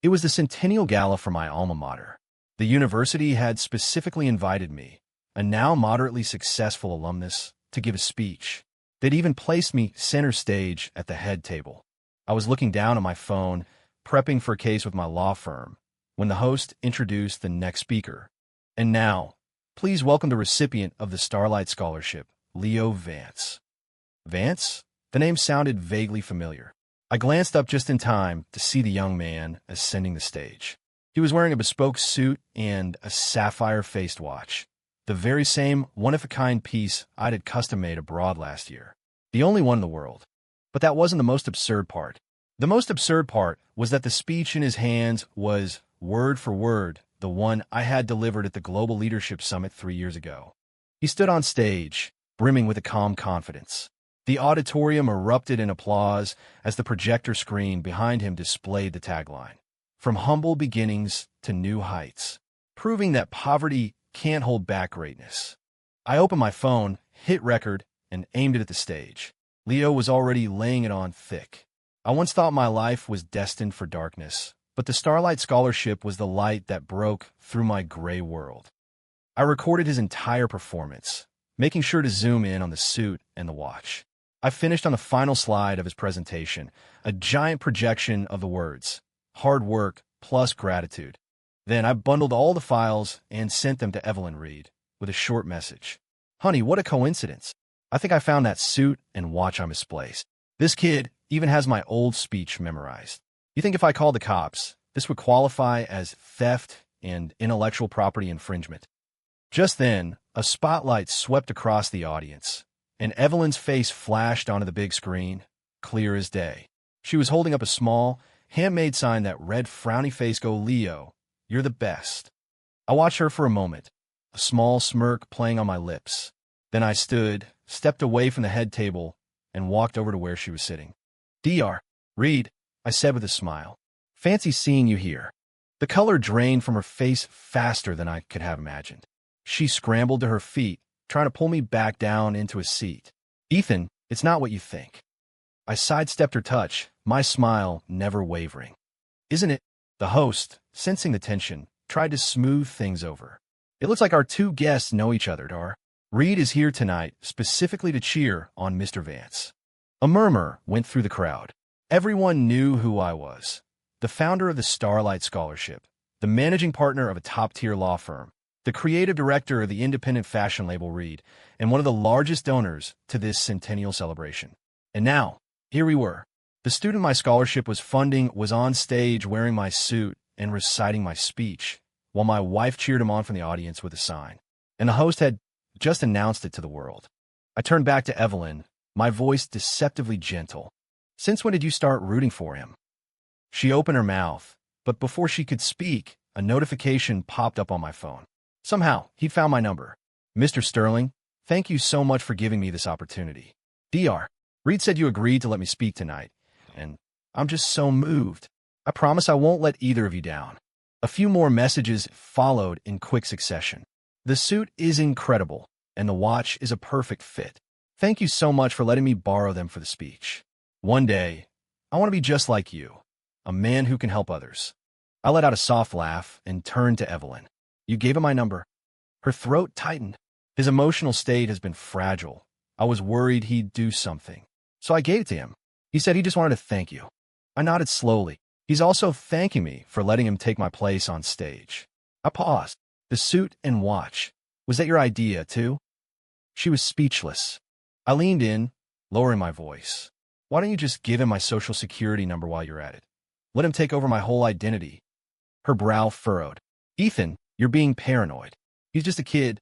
It was the centennial gala for my alma mater. The university had specifically invited me, a now moderately successful alumnus, to give a speech. They'd even placed me center stage at the head table. I was looking down at my phone, prepping for a case with my law firm, when the host introduced the next speaker. And now, please welcome the recipient of the Starlight Scholarship, Leo Vance. Vance? The name sounded vaguely familiar. I glanced up just in time to see the young man ascending the stage. He was wearing a bespoke suit and a sapphire-faced watch, the very same one-of-a-kind piece I'd had custom-made abroad last year. The only one in the world. But that wasn't the most absurd part. The most absurd part was that the speech in his hands was, word for word, the one I had delivered at the Global Leadership Summit 3 years ago. He stood on stage, brimming with a calm confidence. The auditorium erupted in applause as the projector screen behind him displayed the tagline, "From humble beginnings to new heights," proving that poverty can't hold back greatness. I opened my phone, hit record, and aimed it at the stage. Leo was already laying it on thick. I once thought my life was destined for darkness, but the Starlight Scholarship was the light that broke through my gray world. I recorded his entire performance, making sure to zoom in on the suit and the watch. I finished on the final slide of his presentation, a giant projection of the words, "Hard work plus gratitude." Then I bundled all the files and sent them to Evelyn Reed with a short message. "Honey, what a coincidence. I think I found that suit and watch I misplaced. This kid even has my old speech memorized. You think if I called the cops, this would qualify as theft and intellectual property infringement?" Just then, a spotlight swept across the audience, and Evelyn's face flashed onto the big screen, clear as day. She was holding up a small, handmade sign that read, "Frowny face go Leo, you're the best." I watched her for a moment, a small smirk playing on my lips. Then I stood, stepped away from the head table, and walked over to where she was sitting. "Dr. Reed," I said with a smile. "Fancy seeing you here." The color drained from her face faster than I could have imagined. She scrambled to her feet, trying to pull me back down into a seat. "Ethan, it's not what you think." I sidestepped her touch, my smile never wavering. "Isn't it?" The host, sensing the tension, tried to smooth things over. "It looks like our two guests know each other, Dar. Reed is here tonight specifically to cheer on Mr. Vance." A murmur went through the crowd. Everyone knew who I was. The founder of the Starlight Scholarship, the managing partner of a top-tier law firm, the creative director of the independent fashion label Reed, and one of the largest donors to this centennial celebration. And now, here we were. The student my scholarship was funding was on stage wearing my suit and reciting my speech, while my wife cheered him on from the audience with a sign. And the host had just announced it to the world. I turned back to Evelyn, my voice deceptively gentle. "Since when did you start rooting for him?" She opened her mouth, but before she could speak, a notification popped up on my phone. Somehow, he'd found my number. "Mr. Sterling, thank you so much for giving me this opportunity. Dr. Reed said you agreed to let me speak tonight, and I'm just so moved. I promise I won't let either of you down." A few more messages followed in quick succession. "The suit is incredible, and the watch is a perfect fit. Thank you so much for letting me borrow them for the speech. One day, I want to be just like you, a man who can help others." I let out a soft laugh and turned to Evelyn. "You gave him my number?" Her throat tightened. His emotional state has been fragile. I was worried he'd do something, so I gave it to him. He said he just wanted to thank you. I nodded slowly. "He's also thanking me for letting him take my place on stage." I paused. "The suit and watch. Was that your idea, too?" She was speechless. I leaned in, lowering my voice. "Why don't you just give him my social security number while you're at it? Let him take over my whole identity." Her brow furrowed. "Ethan, you're being paranoid. He's just a kid.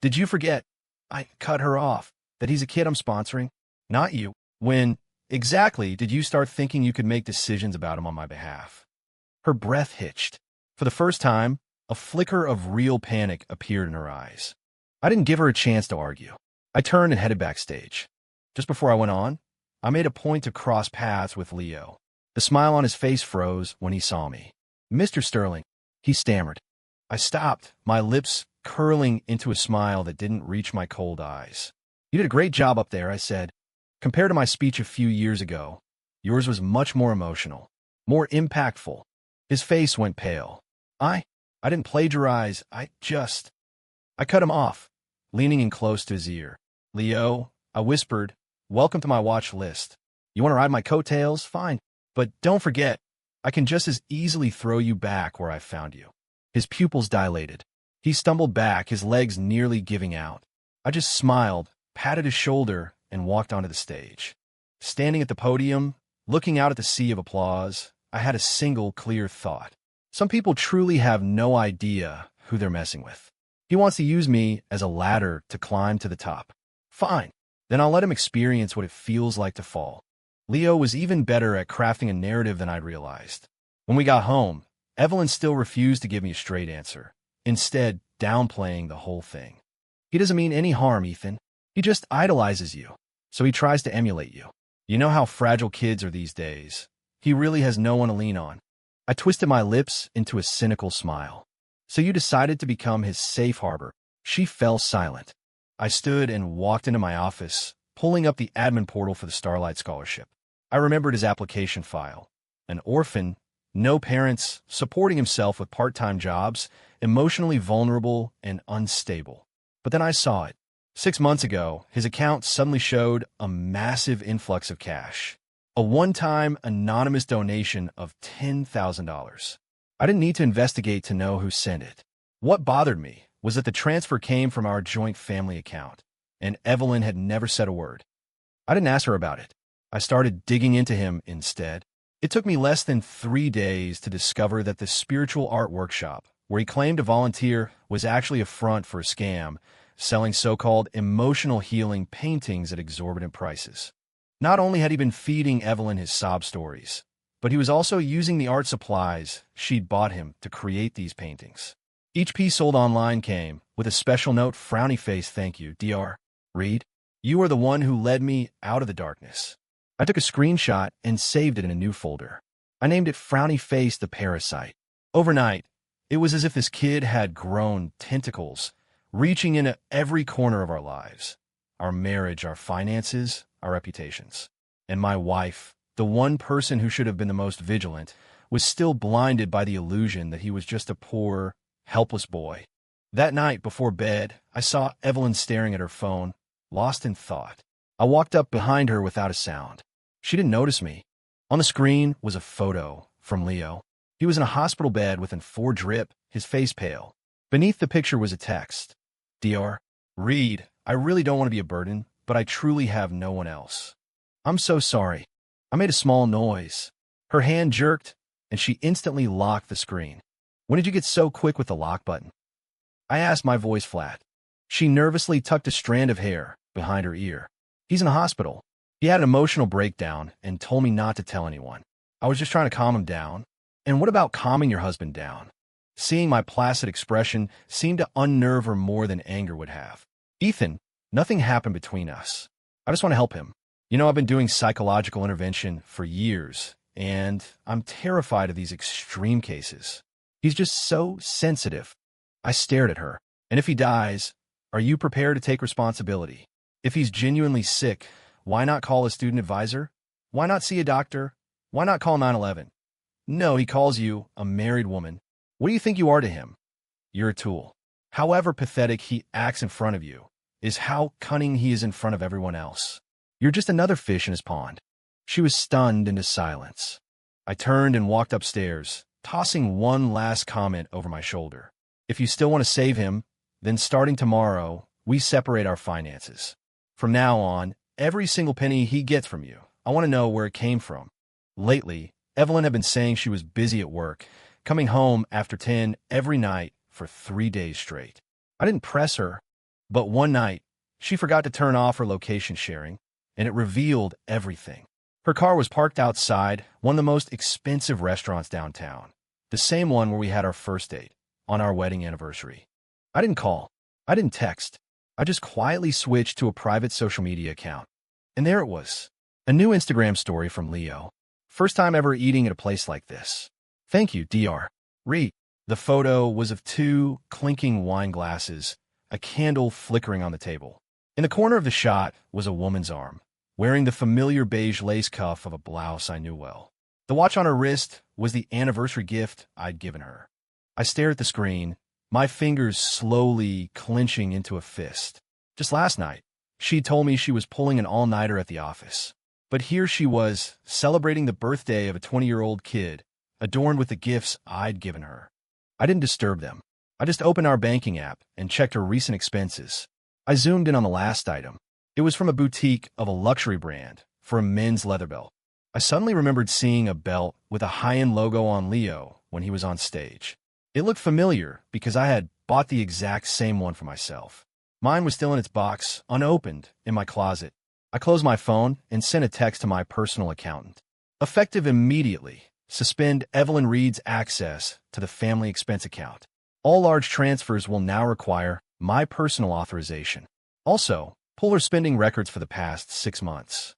Did you forget?" I cut her off. "That he's a kid I'm sponsoring? Not you. When exactly did you start thinking you could make decisions about him on my behalf?" Her breath hitched. For the first time, a flicker of real panic appeared in her eyes. I didn't give her a chance to argue. I turned and headed backstage. Just before I went on, I made a point to cross paths with Leo. The smile on his face froze when he saw me. "Mr. Sterling," he stammered. I stopped, my lips curling into a smile that didn't reach my cold eyes. "You did a great job up there," I said. "Compared to my speech a few years ago, yours was much more emotional, more impactful." His face went pale. I didn't plagiarize. I cut him off, leaning in close to his ear. Leo, I whispered, welcome to my watch list. You want to ride my coattails? Fine. But don't forget, I can just as easily throw you back where I found you. His pupils dilated. He stumbled back, his legs nearly giving out. I just smiled, patted his shoulder, and walked onto the stage. Standing at the podium, looking out at the sea of applause, I had a single clear thought. Some people truly have no idea who they're messing with. He wants to use me as a ladder to climb to the top. Fine. Then I'll let him experience what it feels like to fall. Leo was even better at crafting a narrative than I'd realized. When we got home, Evelyn still refused to give me a straight answer, instead downplaying the whole thing. He doesn't mean any harm, Ethan. He just idolizes you, so he tries to emulate you. You know how fragile kids are these days. He really has no one to lean on. I twisted my lips into a cynical smile. So you decided to become his safe harbor. She fell silent. I stood and walked into my office, pulling up the admin portal for the Starlight Scholarship. I remembered his application file. An orphan, no parents, supporting himself with part-time jobs, emotionally vulnerable and unstable. But then I saw it. 6 months ago, his account suddenly showed a massive influx of cash. A one-time anonymous donation of $10,000. I didn't need to investigate to know who sent it. What bothered me was that the transfer came from our joint family account, and Evelyn had never said a word. I didn't ask her about it. I started digging into him instead. It took me less than 3 days to discover that the spiritual art workshop, where he claimed to volunteer, was actually a front for a scam, selling so-called emotional healing paintings at exorbitant prices. Not only had he been feeding Evelyn his sob stories, but he was also using the art supplies she'd bought him to create these paintings. Each piece sold online came with a special note, frowny face, thank you, Dr. Reed. You are the one who led me out of the darkness. I took a screenshot and saved it in a new folder. I named it Frowny Face the Parasite. Overnight, it was as if this kid had grown tentacles, reaching into every corner of our lives. Our marriage, our finances, our reputations. And my wife, the one person who should have been the most vigilant, was still blinded by the illusion that he was just a poor, helpless boy. That night before bed, I saw Evelyn staring at her phone, lost in thought. I walked up behind her without a sound. She didn't notice me. On the screen was a photo from Leo. He was in a hospital bed with an 4 drip, his face pale. Beneath the picture was a text. Dr. Reed, I really don't want to be a burden, but I truly have no one else. I'm so sorry. I made a small noise. Her hand jerked, and she instantly locked the screen. When did you get so quick with the lock button? I asked, my voice flat. She nervously tucked a strand of hair behind her ear. He's in a hospital. He had an emotional breakdown and told me not to tell anyone. I was just trying to calm him down. And what about calming your husband down? Seeing my placid expression seemed to unnerve her more than anger would have. Ethan, nothing happened between us. I just want to help him. You know, I've been doing psychological intervention for years, and I'm terrified of these extreme cases. He's just so sensitive. I stared at her. And if he dies, are you prepared to take responsibility? If he's genuinely sick, why not call a student advisor? Why not see a doctor? Why not call 911? No, he calls you a married woman. What do you think you are to him? You're a tool. However pathetic he acts in front of you is how cunning he is in front of everyone else. You're just another fish in his pond. She was stunned into silence. I turned and walked upstairs, tossing one last comment over my shoulder. If you still want to save him, then starting tomorrow, we separate our finances. From now on, every single penny he gets from you, I want to know where it came from. Lately, Evelyn had been saying she was busy at work, coming home after 10 every night for 3 days straight. I didn't press her, but one night, she forgot to turn off her location sharing, and it revealed everything. Her car was parked outside one of the most expensive restaurants downtown, the same one where we had our first date, on our wedding anniversary. I didn't call. I didn't text. I just quietly switched to a private social media account. And there it was. A new Instagram story from Leo. First time ever eating at a place like this. Thank you, Dr. Reed. The photo was of 2 clinking wine glasses, a candle flickering on the table. In the corner of the shot was a woman's arm, wearing the familiar beige lace cuff of a blouse I knew well. The watch on her wrist was the anniversary gift I'd given her. I stared at the screen, my fingers slowly clenching into a fist. Just last night, she told me she was pulling an all-nighter at the office. But here she was, celebrating the birthday of a 20-year-old kid, adorned with the gifts I'd given her. I didn't disturb them. I just opened our banking app and checked her recent expenses. I zoomed in on the last item. It was from a boutique of a luxury brand for a men's leather belt. I suddenly remembered seeing a belt with a high-end logo on Leo when he was on stage. It looked familiar because I had bought the exact same one for myself. Mine was still in its box, unopened, in my closet. I closed my phone and sent a text to my personal accountant. Effective immediately, suspend Evelyn Reed's access to the family expense account. All large transfers will now require my personal authorization. Also, pull her spending records for the past 6 months.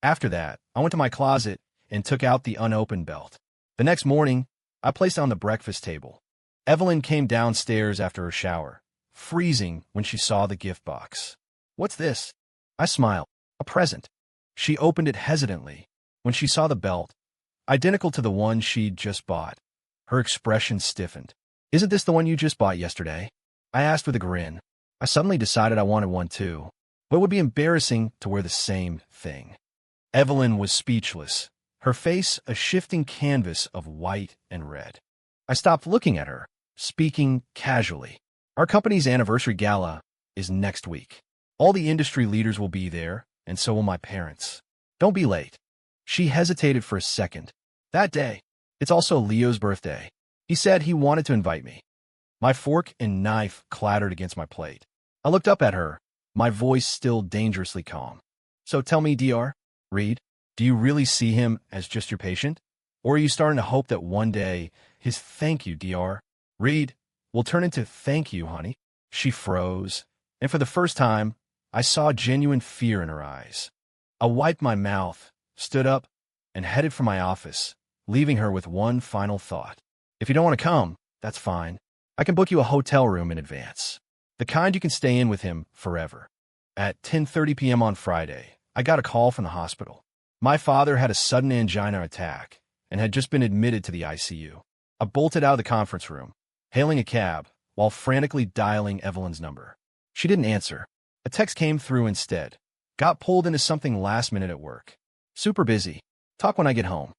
After that, I went to my closet and took out the unopened belt. The next morning, I placed it on the breakfast table. Evelyn came downstairs after her shower, freezing when she saw the gift box. "What's this?" I smiled. "A present." She opened it hesitantly. When she saw the belt, identical to the one she'd just bought, her expression stiffened. "Isn't this the one you just bought yesterday?" I asked with a grin. I suddenly decided I wanted one too, but it would be embarrassing to wear the same thing. Evelyn was speechless, her face a shifting canvas of white and red. I stopped looking at her, speaking casually. "Our company's anniversary gala is next week. All the industry leaders will be there, and so will my parents. Don't be late." She hesitated for a second. "That day, it's also Leo's birthday. He said he wanted to invite me." My fork and knife clattered against my plate. I looked up at her, my voice still dangerously calm. "So tell me, Dr. Reed, do you really see him as just your patient? Or are you starting to hope that one day his thank you, Dr. Reed, will turn into thank you, honey?" She froze, and for the first time, I saw genuine fear in her eyes. I wiped my mouth, stood up, and headed for my office, leaving her with one final thought. "If you don't want to come, that's fine. I can book you a hotel room in advance. The kind you can stay in with him forever." At 10:30 p.m. on Friday, I got a call from the hospital. My father had a sudden angina attack and had just been admitted to the ICU. I bolted out of the conference room, hailing a cab while frantically dialing Evelyn's number. She didn't answer. A text came through instead. "Got pulled into something last minute at work. Super busy. Talk when I get home."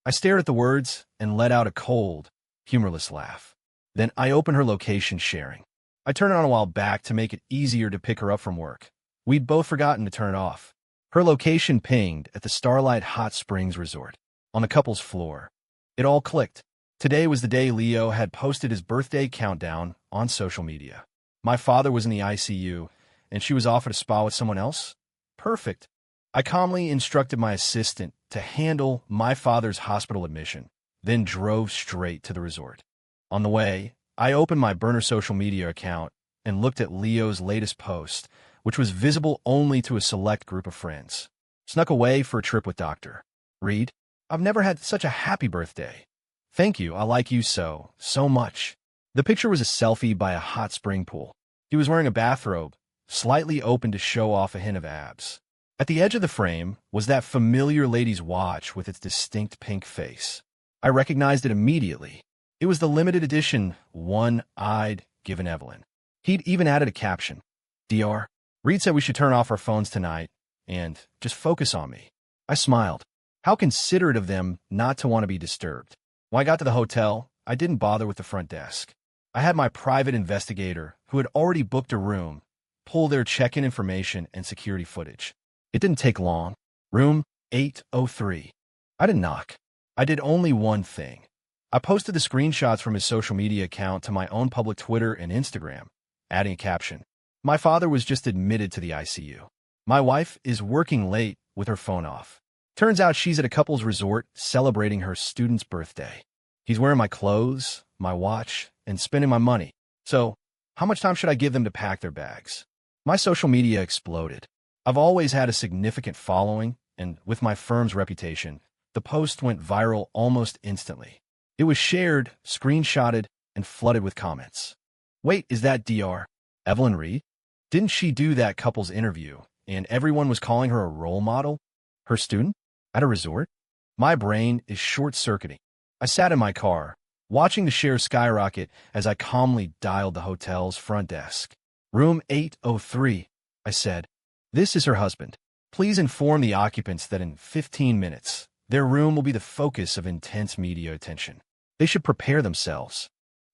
I stared at the words and let out a cold, humorless laugh. Then I opened her location sharing. I turned it on a while back to make it easier to pick her up from work. We'd both forgotten to turn it off. Her location pinged at the Starlight Hot Springs Resort, on the couple's floor. It all clicked. Today was the day Leo had posted his birthday countdown on social media. My father was in the ICU, and she was offered a spa with someone else? Perfect. I calmly instructed my assistant to handle my father's hospital admission, then drove straight to the resort. On the way, I opened my burner social media account and looked at Leo's latest post, which was visible only to a select group of friends. "Snuck away for a trip with Dr. Reed. I've never had such a happy birthday. Thank you, I like you so much." The picture was a selfie by a hot spring pool. He was wearing a bathrobe, slightly open to show off a hint of abs. At the edge of the frame was that familiar lady's watch with its distinct pink face. I recognized it immediately. It was the limited edition one I'd given Evelyn. He'd even added a caption. "Dr. Reed said we should turn off our phones tonight and just focus on me." I smiled. How considerate of them not to want to be disturbed. When I got to the hotel, I didn't bother with the front desk. I had my private investigator, who had already booked a room, pull their check-in information and security footage. It didn't take long. Room 803. I didn't knock. I did only one thing. I posted the screenshots from his social media account to my own public Twitter and Instagram, adding a caption. "My father was just admitted to the ICU. My wife is working late with her phone off. Turns out she's at a couple's resort celebrating her student's birthday. He's wearing my clothes, my watch, and spending my money. So, how much time should I give them to pack their bags?" My social media exploded. I've always had a significant following, and with my firm's reputation, the post went viral almost instantly. It was shared, screenshotted, and flooded with comments. "Wait, is that Dr. Evelyn Reed? Didn't she do that couple's interview, and everyone was calling her a role model? Her student? At a resort?" My brain is short-circuiting. I sat in my car, watching the shares skyrocket as I calmly dialed the hotel's front desk. Room 803, I said. This is her husband. Please inform the occupants that in 15 minutes, their room will be the focus of intense media attention. They should prepare themselves.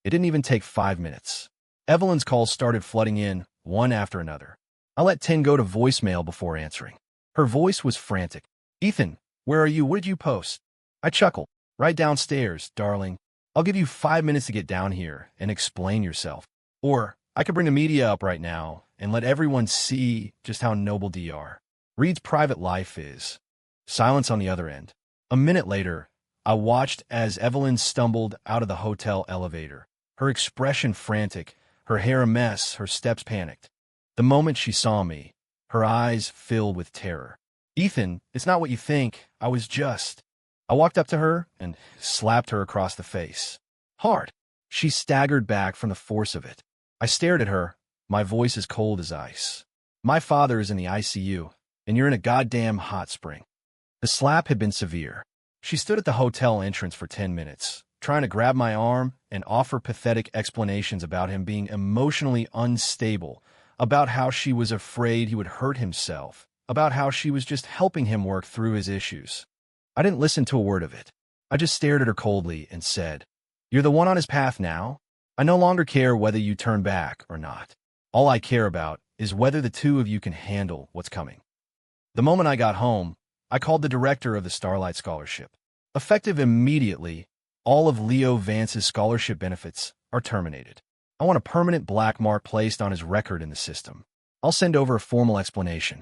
It didn't even take 5 minutes. Evelyn's calls started flooding in, one after another. I let 10 go to voicemail before answering. Her voice was frantic. Ethan, where are you? What did you post? I chuckled. Right downstairs, darling. I'll give you 5 minutes to get down here and explain yourself. Or I could bring the media up right now and let everyone see just how noble DR. Reed's private life is. Silence on the other end. A minute later, I watched as Evelyn stumbled out of the hotel elevator, her expression frantic, her hair a mess, her steps panicked. The moment she saw me, her eyes filled with terror. Ethan, it's not what you think. I walked up to her and slapped her across the face. Hard. She staggered back from the force of it. I stared at her, my voice as cold as ice. My father is in the ICU, and you're in a goddamn hot spring. The slap had been severe. She stood at the hotel entrance for 10 minutes, trying to grab my arm and offer pathetic explanations about him being emotionally unstable, about how she was afraid he would hurt himself, about how she was just helping him work through his issues. I didn't listen to a word of it. I just stared at her coldly and said, You're the one on his path now? I no longer care whether you turn back or not. All I care about is whether the two of you can handle what's coming. The moment I got home, I called the director of the Starlight Scholarship. Effective immediately, all of Leo Vance's scholarship benefits are terminated. I want a permanent black mark placed on his record in the system. I'll send over a formal explanation.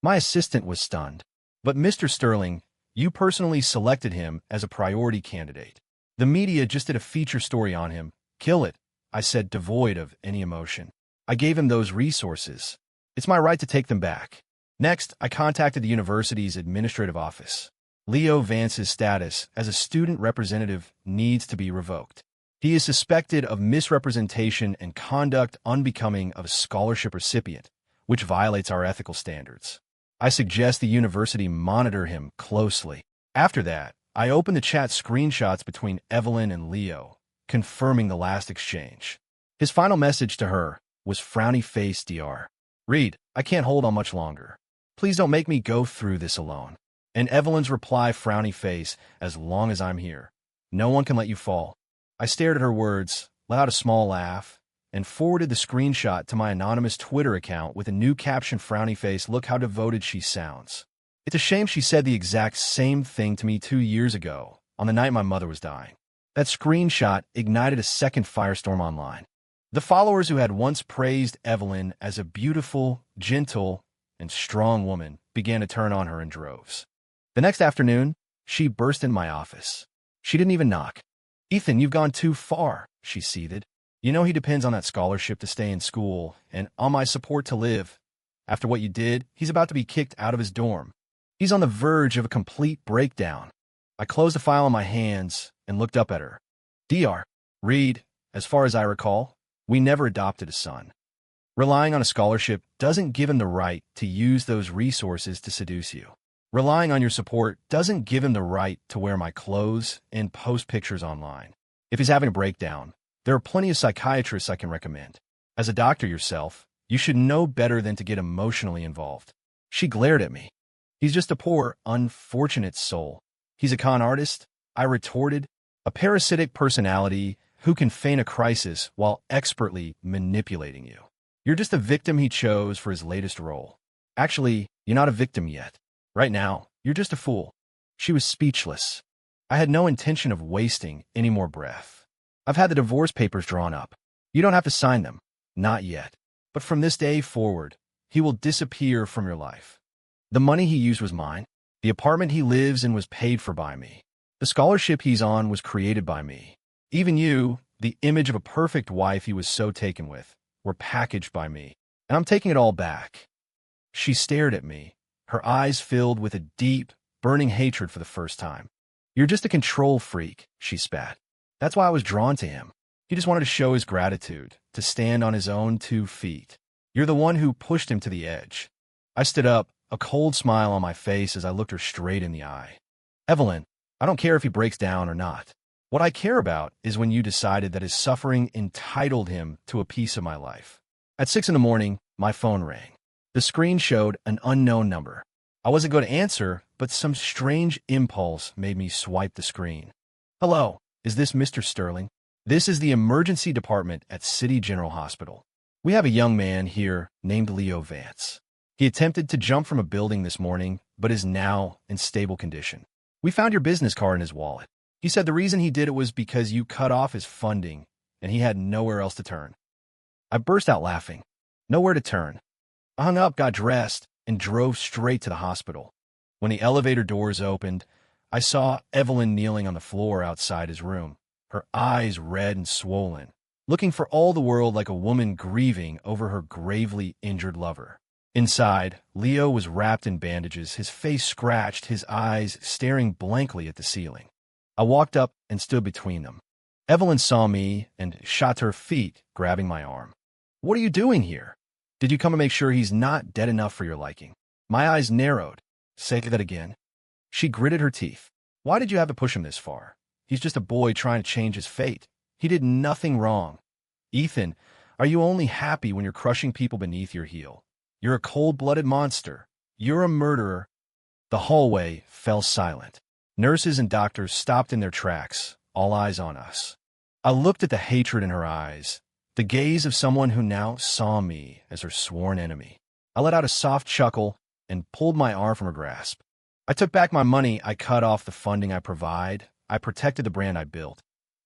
My assistant was stunned. But Mr. Sterling, you personally selected him as a priority candidate. The media just did a feature story on him. Kill it, I said, devoid of any emotion. I gave him those resources. It's my right to take them back. Next, I contacted the university's administrative office. Leo Vance's status as a student representative needs to be revoked. He is suspected of misrepresentation and conduct unbecoming of a scholarship recipient, which violates our ethical standards. I suggest the university monitor him closely. After that, I opened the chat screenshots between Evelyn and Leo, confirming the last exchange. His final message to her was frowny face DR. Reed, I can't hold on much longer. Please don't make me go through this alone. And Evelyn's reply, frowny face, as long as I'm here. No one can let you fall. I stared at her words, let out a small laugh, and forwarded the screenshot to my anonymous Twitter account with a new caption, frowny face, look how devoted she sounds. It's a shame she said the exact same thing to me 2 years ago, on the night my mother was dying. That screenshot ignited a second firestorm online. The followers who had once praised Evelyn as a beautiful, gentle, and strong woman began to turn on her in droves. The next afternoon, she burst in my office. She didn't even knock. Ethan, you've gone too far, she seethed. You know he depends on that scholarship to stay in school and on my support to live. After what you did, he's about to be kicked out of his dorm. He's on the verge of a complete breakdown. I closed the file in my hands and looked up at her. Dr. Reed, as far as I recall, we never adopted a son. Relying on a scholarship doesn't give him the right to use those resources to seduce you. Relying on your support doesn't give him the right to wear my clothes and post pictures online. If he's having a breakdown, there are plenty of psychiatrists I can recommend. As a doctor yourself, you should know better than to get emotionally involved. She glared at me. He's just a poor, unfortunate soul. He's a con artist, I retorted, a parasitic personality who can feign a crisis while expertly manipulating you. You're just a victim he chose for his latest role. Actually, you're not a victim yet. Right now, you're just a fool. She was speechless. I had no intention of wasting any more breath. I've had the divorce papers drawn up. You don't have to sign them. Not yet. But from this day forward, he will disappear from your life. The money he used was mine. The apartment he lives in was paid for by me. The scholarship he's on was created by me. Even you, the image of a perfect wife he was so taken with, were packaged by me. And I'm taking it all back. She stared at me, her eyes filled with a deep, burning hatred for the first time. You're just a control freak, she spat. That's why I was drawn to him. He just wanted to show his gratitude, to stand on his own 2 feet. You're the one who pushed him to the edge. I stood up, a cold smile on my face as I looked her straight in the eye. Evelyn, I don't care if he breaks down or not. What I care about is when you decided that his suffering entitled him to a piece of my life. At 6 in the morning, my phone rang. The screen showed an unknown number. I wasn't going to answer, but some strange impulse made me swipe the screen. Hello, is this Mr. Sterling? This is the emergency department at City General Hospital. We have a young man here named Leo Vance. He attempted to jump from a building this morning, but is now in stable condition. We found your business card in his wallet. He said the reason he did it was because you cut off his funding and he had nowhere else to turn. I burst out laughing. Nowhere to turn. I hung up, got dressed, and drove straight to the hospital. When the elevator doors opened, I saw Evelyn kneeling on the floor outside his room, her eyes red and swollen, looking for all the world like a woman grieving over her gravely injured lover. Inside, Leo was wrapped in bandages, his face scratched, his eyes staring blankly at the ceiling. I walked up and stood between them. Evelyn saw me and shot to her feet, grabbing my arm. What are you doing here? Did you come to make sure he's not dead enough for your liking? My eyes narrowed. Say that again. She gritted her teeth. Why did you have to push him this far? He's just a boy trying to change his fate. He did nothing wrong. Ethan, are you only happy when you're crushing people beneath your heel? You're a cold-blooded monster. You're a murderer. The hallway fell silent. Nurses and doctors stopped in their tracks, all eyes on us. I looked at the hatred in her eyes, the gaze of someone who now saw me as her sworn enemy. I let out a soft chuckle and pulled my arm from her grasp. I took back my money. I cut off the funding I provide. I protected the brand I built.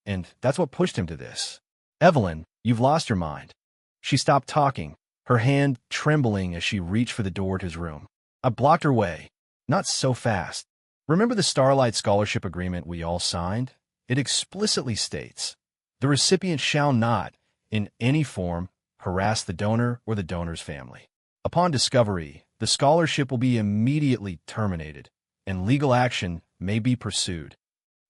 And that's what pushed him to this. Evelyn, you've lost your mind. She stopped talking, her hand trembling as she reached for the door to his room. I blocked her way. Not so fast. Remember the Starlight Scholarship Agreement we all signed? It explicitly states, the recipient shall not, in any form, harass the donor or the donor's family. Upon discovery, the scholarship will be immediately terminated, and legal action may be pursued.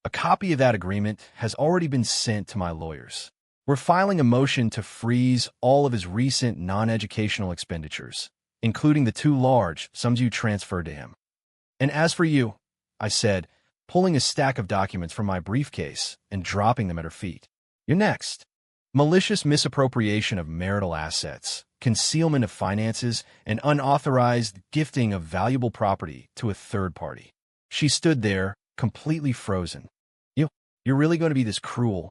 A copy of that agreement has already been sent to my lawyers. We're filing a motion to freeze all of his recent non-educational expenditures, including the 2 large sums you transferred to him. And as for you, I said, pulling a stack of documents from my briefcase and dropping them at her feet. You're next. Malicious misappropriation of marital assets, concealment of finances, and unauthorized gifting of valuable property to a third party. She stood there, completely frozen. You're really going to be this cruel?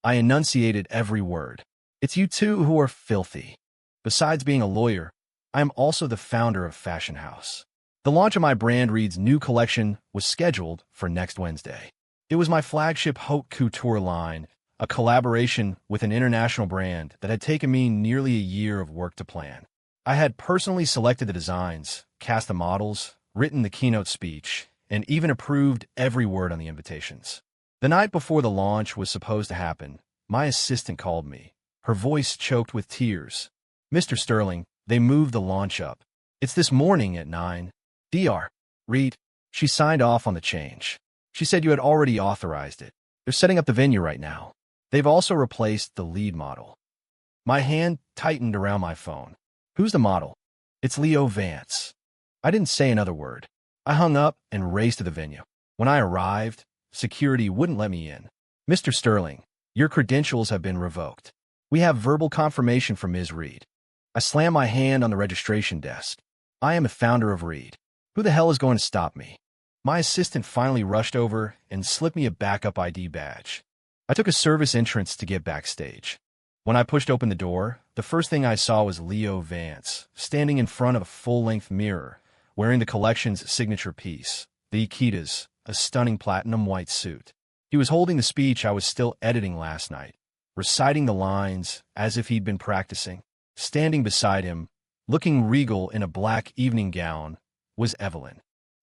I enunciated every word. It's you two who are filthy. Besides being a lawyer, I am also the founder of Fashion House. The launch of my brand Reed's new collection was scheduled for next Wednesday. It was my flagship haute couture line, a collaboration with an international brand that had taken me nearly a year of work to plan. I had personally selected the designs, cast the models, written the keynote speech, and even approved every word on the invitations. The night before the launch was supposed to happen, my assistant called me, her voice choked with tears. Mr. Sterling, they moved the launch up. It's this morning at 9. Dr. Reed, she signed off on the change. She said you had already authorized it. They're setting up the venue right now. They've also replaced the lead model. My hand tightened around my phone. Who's the model? It's Leo Vance. I didn't say another word. I hung up and raced to the venue. When I arrived, security wouldn't let me in. Mr. Sterling, your credentials have been revoked. We have verbal confirmation from Ms. Reed. I slammed my hand on the registration desk. I am the founder of Reed. Who the hell is going to stop me? My assistant finally rushed over and slipped me a backup ID badge. I took a service entrance to get backstage. When I pushed open the door, the first thing I saw was Leo Vance, standing in front of a full-length mirror, wearing the collection's signature piece, the Ikitas, a stunning platinum white suit. He was holding the speech I was still editing last night, reciting the lines as if he'd been practicing. Standing beside him, looking regal in a black evening gown, was Evelyn.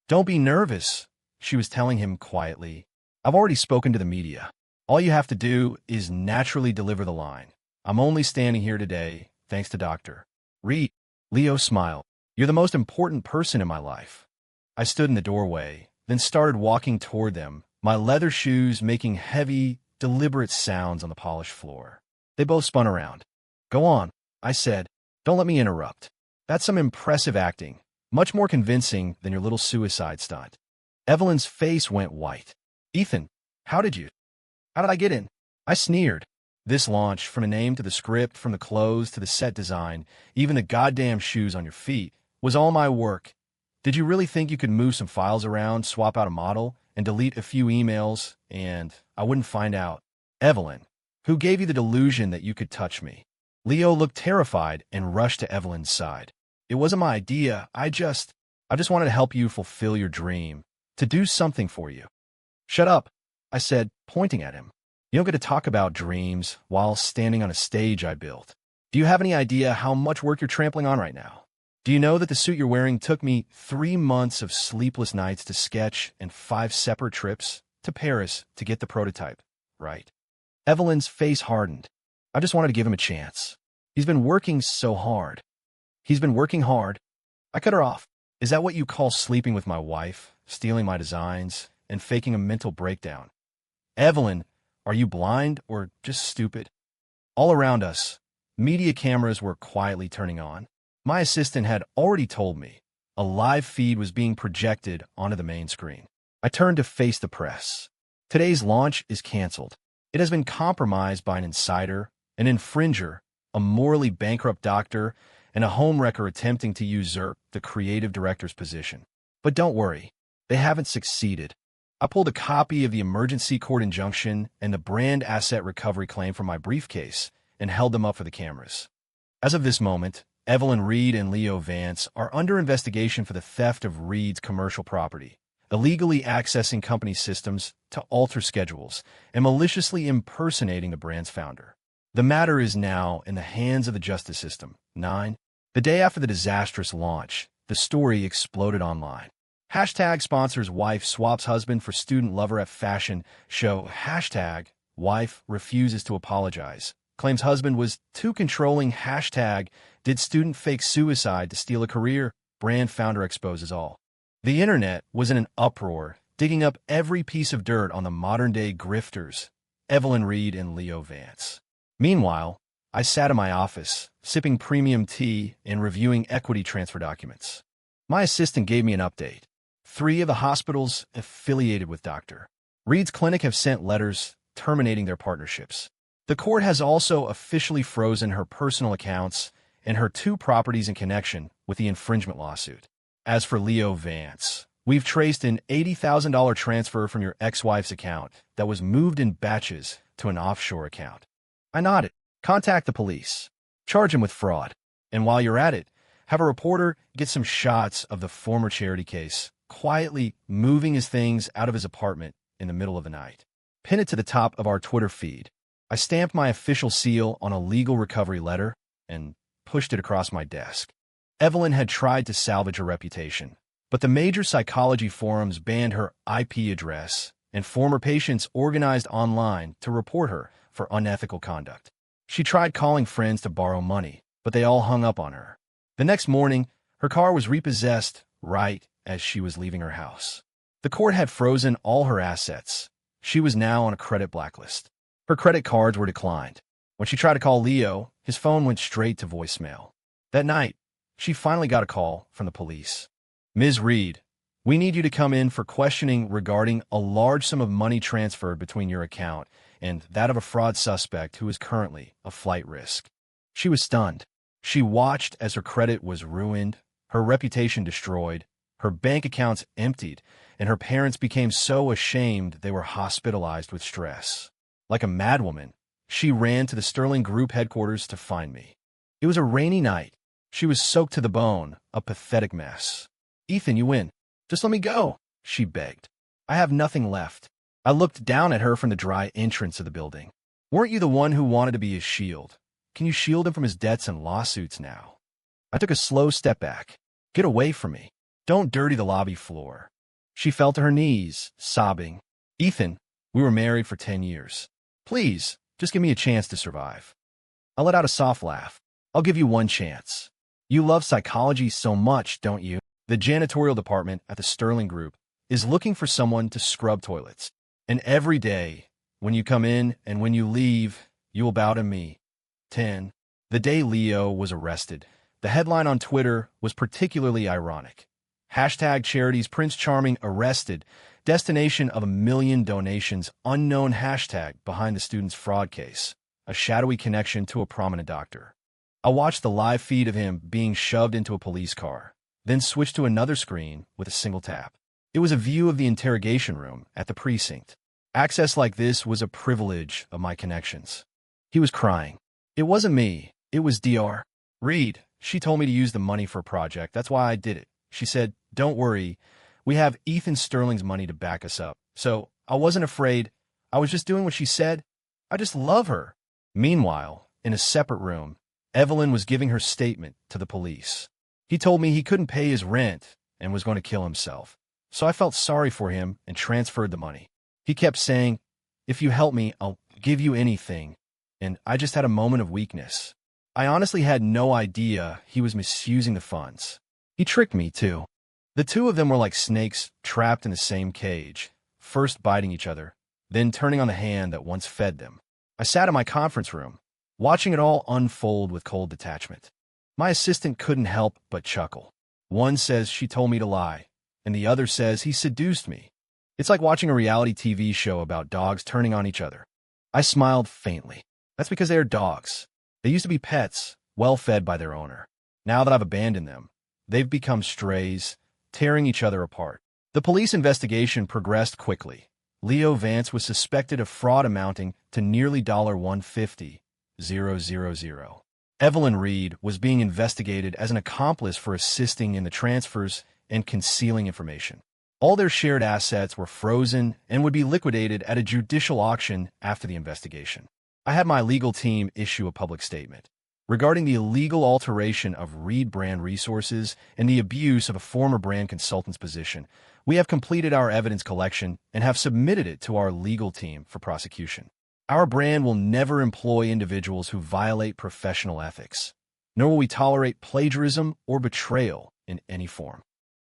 Don't be nervous, she was telling him quietly. I've already spoken to the media. All you have to do is naturally deliver the line. I'm only standing here today, thanks to Dr. Reed. Leo smiled. You're the most important person in my life. I stood in the doorway, then started walking toward them, my leather shoes making heavy, deliberate sounds on the polished floor. They both spun around. Go on, I said. Don't let me interrupt. That's some impressive acting, much more convincing than your little suicide stunt. Evelyn's face went white. Ethan, how did you? How did I get in? I sneered. This launch, from the name to the script, from the clothes to the set design, even the goddamn shoes on your feet, was all my work. Did you really think you could move some files around, swap out a model, and delete a few emails, and I wouldn't find out? Evelyn, who gave you the delusion that you could touch me? Leo looked terrified and rushed to Evelyn's side. It wasn't my idea. I just wanted to help you fulfill your dream, to do something for you. Shut up, I said, pointing at him. You don't get to talk about dreams while standing on a stage I built. Do you have any idea how much work you're trampling on right now? Do you know that the suit you're wearing took me 3 months of sleepless nights to sketch and 5 separate trips to Paris to get the prototype right? Evelyn's face hardened. I just wanted to give him a chance. He's been working so hard. He's been working hard. I cut her off. Is that what you call sleeping with my wife, stealing my designs, and faking a mental breakdown? Evelyn, are you blind or just stupid? All around us, media cameras were quietly turning on. My assistant had already told me a live feed was being projected onto the main screen. I turned to face the press. Today's launch is canceled. It has been compromised by an insider, an infringer, a morally bankrupt doctor, and a homewrecker attempting to usurp the creative director's position. But don't worry, they haven't succeeded. I pulled a copy of the emergency court injunction and the brand asset recovery claim from my briefcase and held them up for the cameras. As of this moment, Evelyn Reed and Leo Vance are under investigation for the theft of Reed's commercial property, illegally accessing company systems to alter schedules, and maliciously impersonating the brand's founder. The matter is now in the hands of the justice system. 9. The day after the disastrous launch, the story exploded online. Hashtag sponsors wife swaps husband for student lover at fashion show. Hashtag wife refuses to apologize. Claims husband was too controlling. Hashtag did student fake suicide to steal a career. Brand founder exposes all. The internet was in an uproar, digging up every piece of dirt on the modern-day grifters, Evelyn Reed and Leo Vance. Meanwhile, I sat in my office, sipping premium tea and reviewing equity transfer documents. My assistant gave me an update. 3 of the hospitals affiliated with Dr. Reed's clinic have sent letters terminating their partnerships. The court has also officially frozen her personal accounts and her 2 properties in connection with the infringement lawsuit. As for Leo Vance, we've traced an $80,000 transfer from your ex-wife's account that was moved in batches to an offshore account. I nodded. Contact the police. Charge him with fraud. And while you're at it, have a reporter get some shots of the former charity case, quietly moving his things out of his apartment in the middle of the night. Pin it to the top of our Twitter feed. I stamped my official seal on a legal recovery letter and pushed it across my desk. Evelyn had tried to salvage her reputation, but the major psychology forums banned her IP address, and former patients organized online to report her for unethical conduct. She tried calling friends to borrow money, but they all hung up on her. The next morning, her car was repossessed right as she was leaving her house. The court had frozen all her assets. She was now on a credit blacklist. Her credit cards were declined. When she tried to call Leo, his phone went straight to voicemail. That night, she finally got a call from the police. Ms. Reed, we need you to come in for questioning regarding a large sum of money transferred between your account and that of a fraud suspect who is currently a flight risk. She was stunned. She watched as her credit was ruined, her reputation destroyed, her bank accounts emptied, and her parents became so ashamed they were hospitalized with stress. Like a madwoman, she ran to the Sterling Group headquarters to find me. It was a rainy night. She was soaked to the bone, a pathetic mess. Ethan, you win. Just let me go, she begged. I have nothing left. I looked down at her from the dry entrance of the building. Weren't you the one who wanted to be his shield? Can you shield him from his debts and lawsuits now? I took a slow step back. Get away from me. Don't dirty the lobby floor. She fell to her knees, sobbing. Ethan, we were married for 10 years. Please, just give me a chance to survive. I let out a soft laugh. I'll give you one chance. You love psychology so much, don't you? The janitorial department at the Sterling Group is looking for someone to scrub toilets. And every day, when you come in and when you leave, you will bow to me. 10. The day Leo was arrested, the headline on Twitter was particularly ironic. Hashtag charities Prince Charming arrested, Destination of 1 million donations, unknown hashtag behind the student's fraud case, a shadowy connection to a prominent doctor. I watched the live feed of him being shoved into a police car, then switched to another screen with a single tap. It was a view of the interrogation room at the precinct. Access like this was a privilege of my connections. He was crying. It wasn't me. It was Dr. Reed. She told me to use the money for a project. That's why I did it. She said, "Don't worry. We have Ethan Sterling's money to back us up." So I wasn't afraid. I was just doing what she said. I just love her. Meanwhile, in a separate room, Evelyn was giving her statement to the police. He told me he couldn't pay his rent and was going to kill himself. So I felt sorry for him and transferred the money. He kept saying, "If you help me, I'll give you anything." And I just had a moment of weakness. I honestly had no idea he was misusing the funds. He tricked me, too. The two of them were like snakes trapped in the same cage, first biting each other, then turning on the hand that once fed them. I sat in my conference room, watching it all unfold with cold detachment. My assistant couldn't help but chuckle. One says she told me to lie, and the other says he seduced me. It's like watching a reality TV show about dogs turning on each other. I smiled faintly. That's because they are dogs. They used to be pets, well-fed by their owner. Now that I've abandoned them, they've become strays, tearing each other apart. The police investigation progressed quickly. Leo Vance was suspected of fraud amounting to nearly $150,000. Evelyn Reed was being investigated as an accomplice for assisting in the transfers and concealing information. All their shared assets were frozen and would be liquidated at a judicial auction after the investigation. I had my legal team issue a public statement regarding the illegal alteration of Reed brand resources and the abuse of a former brand consultant's position. We have completed our evidence collection and have submitted it to our legal team for prosecution. Our brand will never employ individuals who violate professional ethics, nor will we tolerate plagiarism or betrayal in any form.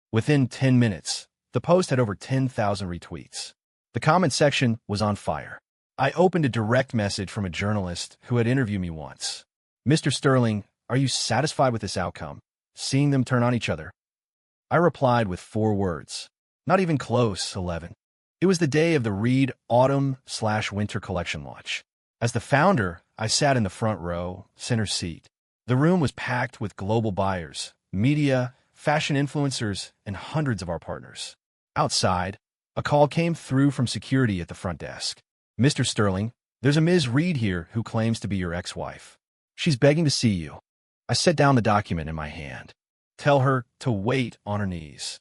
Within 10 minutes, the post had over 10,000 retweets. The comment section was on fire. I opened a direct message from a journalist who had interviewed me once. "Mr. Sterling, are you satisfied with this outcome, seeing them turn on each other?" I replied with 4 words. Not even close, 11. It was the day of the Reed Autumn/Winter collection launch. As the founder, I sat in the front row, center seat. The room was packed with global buyers, media, fashion influencers, and hundreds of our partners. Outside, a call came through from security at the front desk. "Mr. Sterling, there's a Ms. Reed here who claims to be your ex-wife. She's begging to see you." I set down the document in my hand. "Tell her to wait on her knees."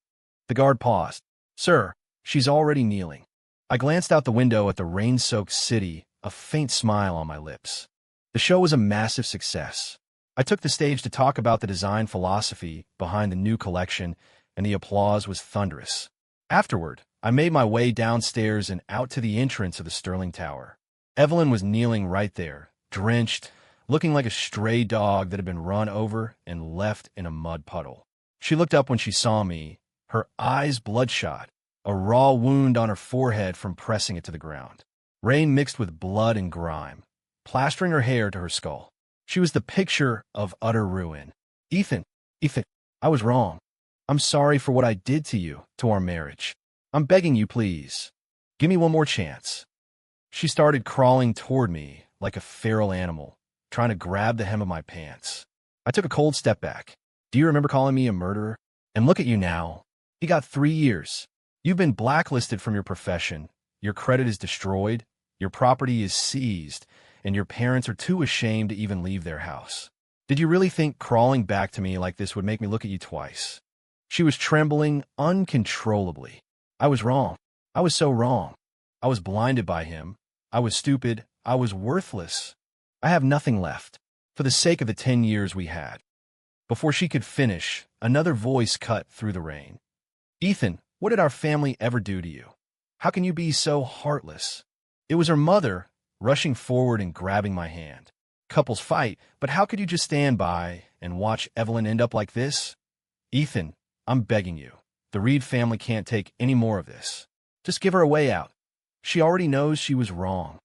The guard paused. "Sir, she's already kneeling." I glanced out the window at the rain-soaked city, a faint smile on my lips. The show was a massive success. I took the stage to talk about the design philosophy behind the new collection, and the applause was thunderous. Afterward, I made my way downstairs and out to the entrance of the Sterling Tower. Evelyn was kneeling right there, drenched, looking like a stray dog that had been run over and left in a mud puddle. She looked up when she saw me, her eyes bloodshot, a raw wound on her forehead from pressing it to the ground. Rain mixed with blood and grime, plastering her hair to her skull. She was the picture of utter ruin. Ethan, I was wrong. I'm sorry for what I did to you, to our marriage. I'm begging you, please. Give me one more chance." She started crawling toward me like a feral animal, trying to grab the hem of my pants. I took a cold step back. "Do you remember calling me a murderer? And look at you now. You got 3 years. You've been blacklisted from your profession. Your credit is destroyed. Your property is seized. And your parents are too ashamed to even leave their house. Did you really think crawling back to me like this would make me look at you twice?" She was trembling uncontrollably. I was wrong. I was so wrong. I was blinded by him. I was stupid. I was worthless. I have nothing left, for the sake of the 10 years we had. Before she could finish, another voice cut through the rain. "Ethan, what did our family ever do to you? How can you be so heartless?" It was her mother, rushing forward and grabbing my hand. "Couples fight, but how could you just stand by and watch Evelyn end up like this? Ethan, I'm begging you. The Reed family can't take any more of this. Just give her a way out. She already knows she was wrong."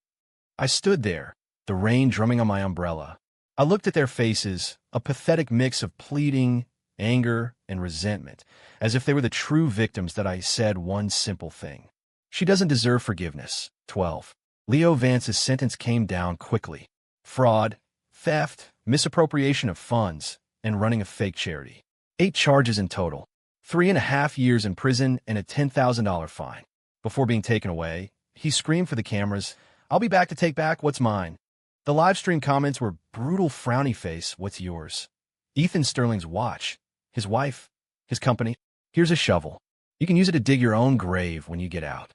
I stood there, the rain drumming on my umbrella. I looked at their faces, a pathetic mix of pleading, anger, and resentment, as if they were the true victims that I said one simple thing. She doesn't deserve forgiveness. 12. Leo Vance's sentence came down quickly. Fraud, theft, misappropriation of funds, and running a fake charity. 8 charges in total. 3.5 years in prison and a $10,000 fine. Before being taken away, he screamed for the cameras, "I'll be back to take back what's mine." The live stream comments were brutal frowny face, "What's yours?" Ethan Sterling's watch, his wife, his company. "Here's a shovel. You can use it to dig your own grave when you get out."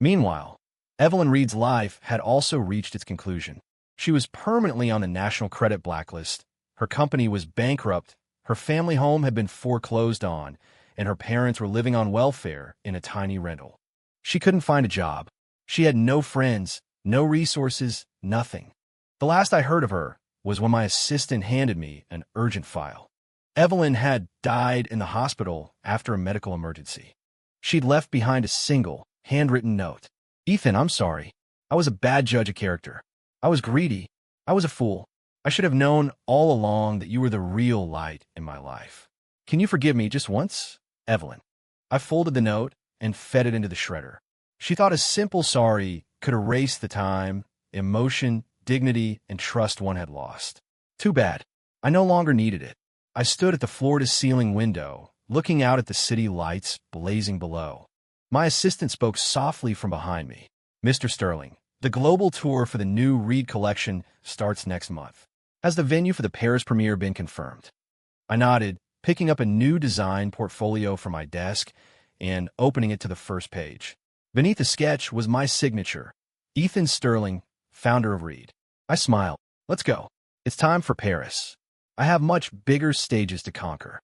Meanwhile, Evelyn Reed's life had also reached its conclusion. She was permanently on the national credit blacklist, her company was bankrupt, her family home had been foreclosed on, and her parents were living on welfare in a tiny rental. She couldn't find a job. She had no friends, no resources, nothing. The last I heard of her was when my assistant handed me an urgent file. Evelyn had died in the hospital after a medical emergency. She'd left behind a single, handwritten note. "Ethan, I'm sorry. I was a bad judge of character. I was greedy. I was a fool. I should have known all along that you were the real light in my life. Can you forgive me just once? Evelyn." I folded the note and fed it into the shredder. She thought a simple sorry could erase the time, emotion, dignity, and trust one had lost. Too bad. I no longer needed it. I stood at the floor-to-ceiling window, looking out at the city lights blazing below. My assistant spoke softly from behind me. "Mr. Sterling, the global tour for the new Reed collection starts next month. Has the venue for the Paris premiere been confirmed?" I nodded, picking up a new design portfolio from my desk and opening it to the first page. Beneath the sketch was my signature, Ethan Sterling, founder of Reed. I smiled. "Let's go. It's time for Paris. I have much bigger stages to conquer."